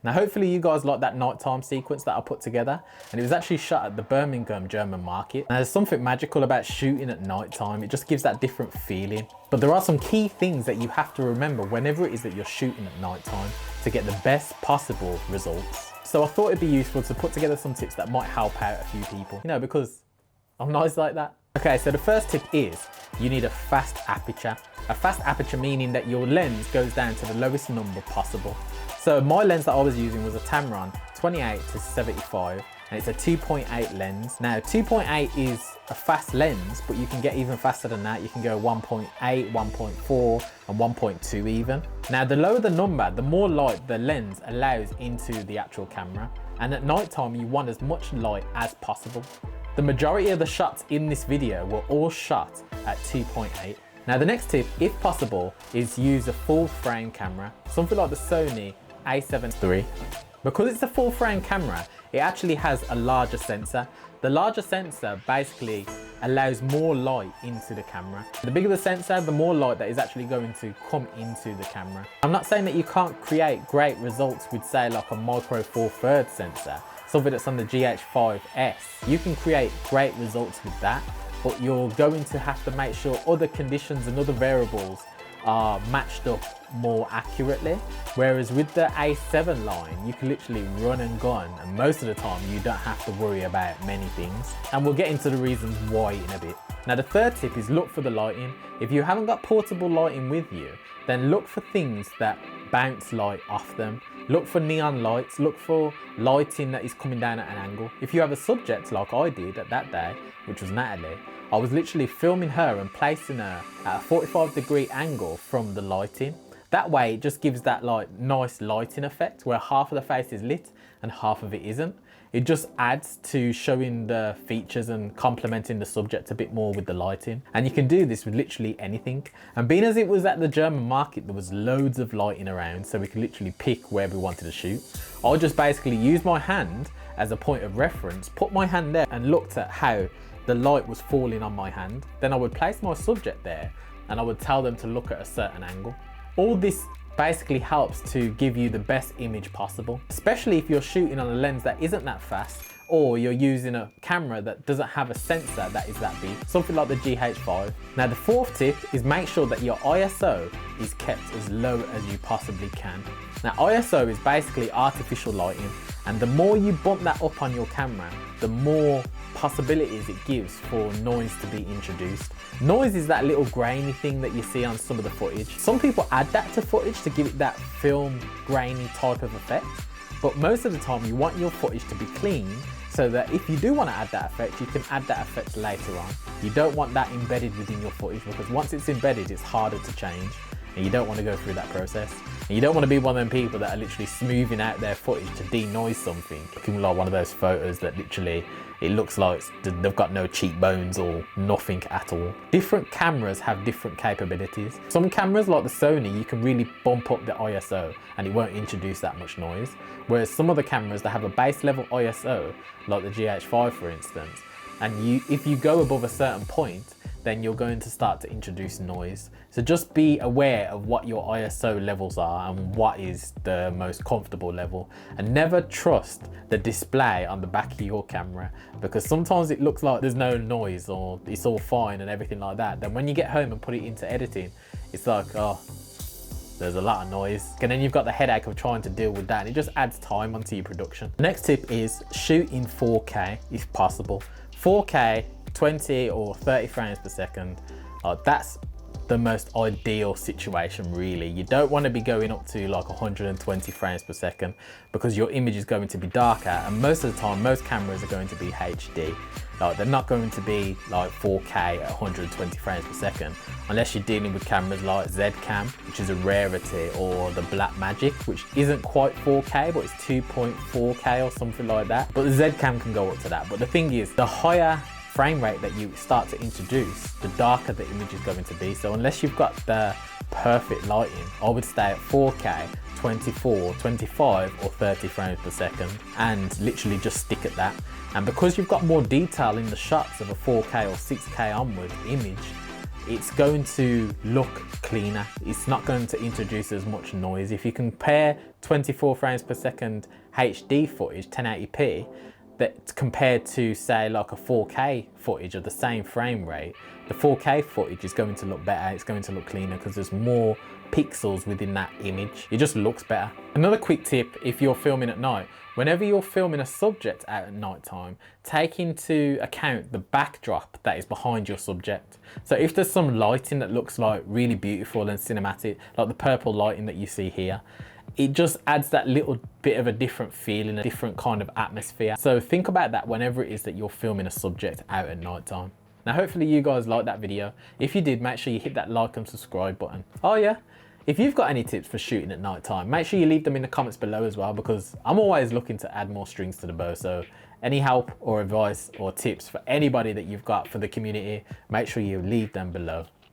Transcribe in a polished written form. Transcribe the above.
Now hopefully you guys like that nighttime sequence that I put together, and it was actually shot at the Birmingham German market. Now there's something magical about shooting at nighttime, it just gives that different feeling. But there are some key things that you have to remember whenever it is that you're shooting at nighttime to get the best possible results. So I thought it'd be useful to put together some tips that might help out a few people, you know, because I'm nice like that. Okay, so the first tip is you need a fast aperture. A fast aperture meaning that your lens goes down to the lowest number possible. So my lens that I was using was a Tamron 28 to 75, and it's a 2.8 lens. Now 2.8 is a fast lens, but you can get even faster than that. You can go 1.8, 1.4 and 1.2 even. Now the lower the number, the more light the lens allows into the actual camera. And at night time, you want as much light as possible. The majority of the shots in this video were all shot at 2.8. Now the next tip, if possible, is use a full frame camera, something like the Sony a7 III. Because it's a full frame camera, it actually has a larger sensor. The larger sensor basically allows more light into the camera. The bigger the sensor, the more light that is actually going to come into the camera. I'm not saying that you can't create great results with, say, like a micro four thirds sensor, something that's on the GH5S. You can create great results with that, but you're going to have to make sure other conditions and other variables are matched up more accurately. Whereas with the A7 line, you can literally run and gun, and most of the time you don't have to worry about many things. And we'll get into the reasons why in a bit. Now the third tip is look for the lighting. If you haven't got portable lighting with you, then look for things that bounce light off them. Look for neon lights, look for lighting that is coming down at an angle. If you have a subject like I did at that day, which was Natalie, I was literally filming her and placing her at a 45-degree angle from the lighting. That way it just gives that like nice lighting effect where half of the face is lit and half of it isn't. It just adds to showing the features and complementing the subject a bit more with the lighting. And you can do this with literally anything. And being as it was at the German market, there was loads of lighting around, so we could literally pick where we wanted to shoot. I just basically used my hand as a point of reference, put my hand there and looked at how the light was falling on my hand. Then I would place my subject there and I would tell them to look at a certain angle. All this basically helps to give you the best image possible, especially if you're shooting on a lens that isn't that fast, or you're using a camera that doesn't have a sensor that is that big, something like the GH5. Now the fourth tip is make sure that your ISO is kept as low as you possibly can. Now ISO is basically artificial lighting, and the more you bump that up on your camera, the more possibilities it gives for noise to be introduced. Noise is that little grainy thing that you see on some of the footage. Some people add that to footage to give it that film grainy type of effect, but most of the time you want your footage to be clean, so that if you do want to add that effect, you can add that effect later on. You don't want that embedded within your footage, because once it's embedded, it's harder to change, and you don't want to go through that process. And you don't want to be one of them people that are literally smoothing out their footage to denoise something, looking like one of those photos that literally it looks like they've got no cheekbones or nothing at all. Different cameras have different capabilities. Some cameras like the Sony, you can really bump up the ISO and it won't introduce that much noise. Whereas some other cameras that have a base level ISO, like the GH5 for instance, and if you go above a certain point, then you're going to start to introduce noise. So just be aware of what your ISO levels are and what is the most comfortable level, and never trust the display on the back of your camera, because sometimes it looks like there's no noise or it's all fine and everything like that. Then when you get home and put it into editing, it's like, oh, there's a lot of noise. And then you've got the headache of trying to deal with that, and it just adds time onto your production. The next tip is shoot in 4K if possible. 4K, 20 or 30 frames per second, that's the most ideal situation really. You don't want to be going up to like 120 frames per second, because your image is going to be darker, and most of the time most cameras are going to be HD. Like, they're not going to be like 4K at 120 frames per second unless you're dealing with cameras like Zcam, which is a rarity, or the Blackmagic, which isn't quite 4K but it's 2.4K or something like that. But the Zcam can go up to that. But the thing is, the higher frame rate that you start to introduce, the darker the image is going to be. So unless you've got the perfect lighting, I would stay at 4K, 24, 25 or 30 frames per second and literally just stick at that. And because you've got more detail in the shots of a 4K or 6K onward image, it's going to look cleaner. It's not going to introduce as much noise. If you compare 24 frames per second HD footage, 1080p, that compared to say like a 4K footage of the same frame rate, the 4K footage is going to look better, it's going to look cleaner because there's more pixels within that image. It just looks better. Another quick tip, if you're filming at night, whenever you're filming a subject out at night time, take into account the backdrop that is behind your subject. So if there's some lighting that looks like really beautiful and cinematic, like the purple lighting that you see here, it just adds that little bit of a different feeling, a different kind of atmosphere. So think about that whenever it is that you're filming a subject out at night time. Now, hopefully you guys liked that video. If you did, make sure you hit that like and subscribe button. Oh yeah, if you've got any tips for shooting at night time, make sure you leave them in the comments below as well, because I'm always looking to add more strings to the bow. So any help or advice or tips for anybody that you've got for the community, make sure you leave them below.